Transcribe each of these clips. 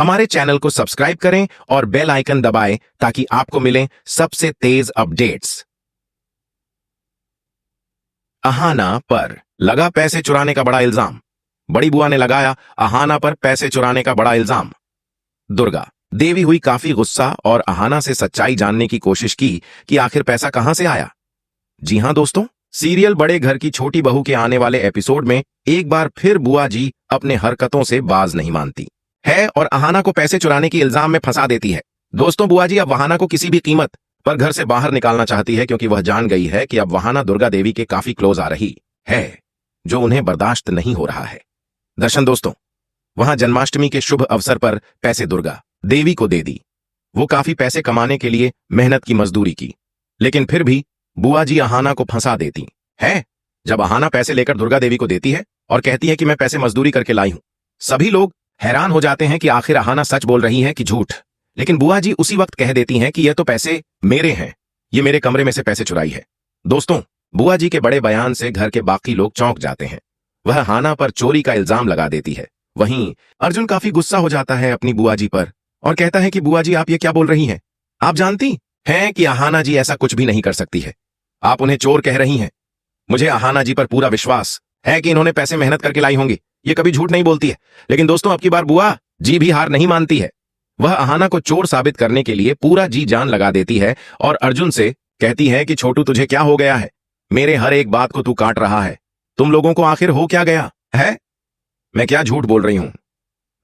हमारे चैनल को सब्सक्राइब करें और बेल आइकन दबाएं ताकि आपको मिलें सबसे तेज अपडेट्स। अहाना पर लगा पैसे चुराने का बड़ा इल्जाम। बड़ी बुआ ने लगाया अहाना पर पैसे चुराने का बड़ा इल्जाम। दुर्गा देवी हुई काफी गुस्सा और अहाना से सच्चाई जानने की कोशिश की कि आखिर पैसा कहां से आया। जी हां दोस्तों, सीरियल बड़े घर की छोटी बहू के आने वाले एपिसोड में एक बार फिर बुआ जी अपने हरकतों से बाज नहीं मानती है और अहाना को पैसे चुराने की इल्जाम में फंसा देती है। दोस्तों, बुआ जी अब अहाना को किसी भी कीमत पर घर से बाहर निकालना चाहती है क्योंकि वह जान गई है कि अब अहाना दुर्गा देवी के काफी क्लोज आ रही है, जो उन्हें बर्दाश्त नहीं हो रहा है। दर्शन दोस्तों, वहां जन्माष्टमी के शुभ अवसर पर पैसे दुर्गा देवी को दे दी। वो काफी पैसे कमाने के लिए मेहनत की मजदूरी की, लेकिन फिर भी बुआ जी अहाना को फंसा देती है। जब अहाना पैसे लेकर दुर्गा देवी को देती है और कहती है कि मैं पैसे मजदूरी करके लाई हूं, सभी लोग हैरान हो जाते हैं कि आखिर अहाना सच बोल रही है कि झूठ। लेकिन बुआ जी उसी वक्त कह देती हैं कि यह तो पैसे मेरे हैं, ये मेरे कमरे में से पैसे चुराई है। दोस्तों, बुआ जी के बड़े बयान से घर के बाकी लोग चौंक जाते हैं। वह अहाना पर चोरी का इल्जाम लगा देती है। वहीं अर्जुन काफी गुस्सा हो जाता है अपनी बुआ जी पर और कहता है कि बुआ जी आप ये क्या बोल रही हैं? आप जानती हैं कि अहाना जी ऐसा कुछ भी नहीं कर सकती है। आप उन्हें चोर कह रही हैं। मुझे अहाना जी पर पूरा विश्वास है कि इन्होंने पैसे मेहनत करके लाई होंगी, ये कभी झूठ नहीं बोलती है। लेकिन दोस्तों, अब की बार बुआ जी भी हार नहीं मानती है। वह अहाना को चोर साबित करने के लिए पूरा जी जान लगा देती है और अर्जुन से कहती है कि छोटू तुझे क्या हो गया है? मेरे हर एक बात को तू काट रहा है। तुम लोगों को आखिर हो क्या गया है? मैं क्या झूठ बोल रही हूं?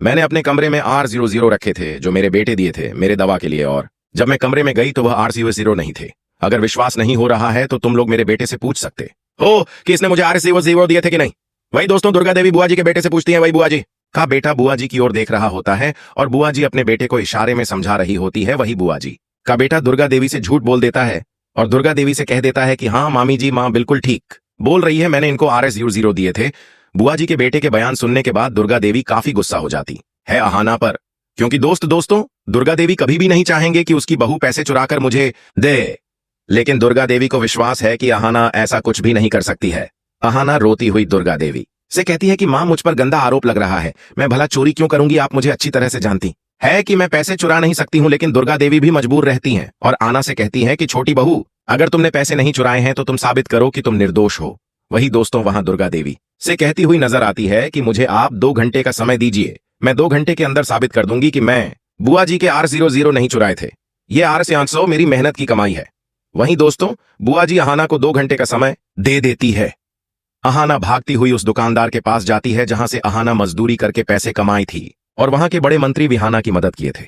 मैंने अपने कमरे में R00 रखे थे जो मेरे बेटे दिए थे मेरे दवा के लिए, और जब मैं कमरे में गई तो वह R00 नहीं थे। अगर विश्वास नहीं हो रहा है तो तुम लोग मेरे बेटे से पूछ सकते हो कि इसने मुझे R00 दिए थे कि नहीं। वही दोस्तों, दुर्गा देवी बुआ जी के बेटे से पूछती है। वही बुआ जी का बेटा बुआ जी की ओर देख रहा होता है और बुआ जी अपने बेटे को इशारे में समझा रही होती है। वही बुआ जी का बेटा दुर्गा देवी से झूठ बोल देता है और दुर्गा देवी से कह देता है कि हाँ मामी जी, माँ बिल्कुल ठीक बोल रही है, मैंने इनको R00 दिए थे। बुआ जी के बेटे के बयान सुनने के बाद दुर्गा देवी काफी गुस्सा हो जाती है अहाना पर, क्योंकि दोस्तों दुर्गा देवी कभी भी नहीं चाहेंगे कि उसकी बहू पैसे चुराकर मुझे दे। लेकिन दुर्गा देवी को विश्वास है कि अहाना ऐसा कुछ भी नहीं कर सकती है। अहाना रोती हुई दुर्गा देवी से कहती है कि मां मुझ पर गंदा आरोप लग रहा है, मैं भला चोरी क्यों करूंगी? आप मुझे अच्छी तरह से जानती है कि मैं पैसे चुरा नहीं सकती हूं। लेकिन दुर्गा देवी भी मजबूर रहती हैं और आना से कहती है कि छोटी बहू, अगर तुमने पैसे नहीं चुराए हैं तो तुम साबित करो कि तुम निर्दोष हो। वही दोस्तों, वहां दुर्गा देवी से कहती हुई नजर आती है कि मुझे आप 2 घंटे का समय दीजिए, मैं 2 घंटे के अंदर साबित कर दूंगी कि मैं बुआ जी के R00 नहीं चुराए थे। ये R500 मेरी मेहनत की कमाई है। वहीं दोस्तों, बुआ जी अहाना को 2 घंटे का समय दे देती है। अहाना भागती हुई उस दुकानदार के पास जाती है जहां से अहाना मजदूरी करके पैसे कमाई थी और वहां के बड़े मंत्री विहाना की मदद किए थे।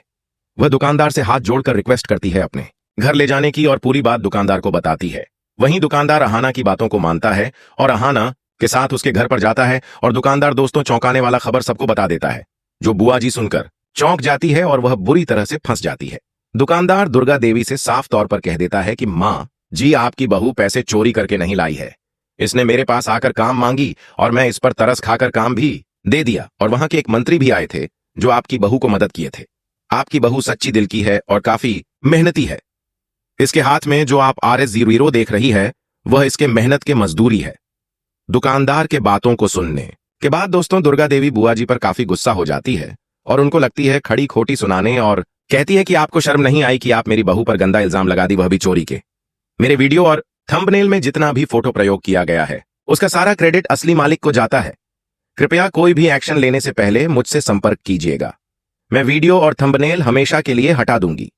वह दुकानदार से हाथ जोड़कर रिक्वेस्ट करती है अपने घर ले जाने की और पूरी बात दुकानदार को बताती है। वहीं दुकानदार अहाना की बातों को मानता है और अहाना के साथ उसके घर पर जाता है और दुकानदार दोस्तों चौंकाने वाला खबर सबको बता देता है, जो बुआ जी सुनकर चौंक जाती है और वह बुरी तरह से फंस जाती है। दुकानदार दुर्गा देवी से साफ तौर पर कह देता है कि मां जी, आपकी बहू पैसे चोरी करके नहीं लाई है, इसने मेरे पास आकर काम मांगी और मैं इस पर तरस खाकर काम भी दे दिया। और वहां के एक मंत्री भी आए थे जो आपकी बहू को मदद किए थे। आपकी बहू सच्ची दिल की है और काफी मेहनती है। इसके हाथ में जो आप R00 देख रही है वह इसके मेहनत के मजदूरी है। दुकानदार के बातों को सुनने के बाद दोस्तों दुर्गा देवी बुआ जी पर काफी गुस्सा हो जाती है और उनको लगती है खड़ी खोटी सुनाने और कहती है कि आपको शर्म नहीं आई कि आप मेरी बहू पर गंदा इल्जाम लगा दी, वह भी चोरी के। मेरे वीडियो और थंबनेल में जितना भी फोटो प्रयोग किया गया है उसका सारा क्रेडिट असली मालिक को जाता है। कृपया कोई भी एक्शन लेने से पहले मुझसे संपर्क कीजिएगा। मैं वीडियो और थंबनेल हमेशा के लिए हटा दूंगी।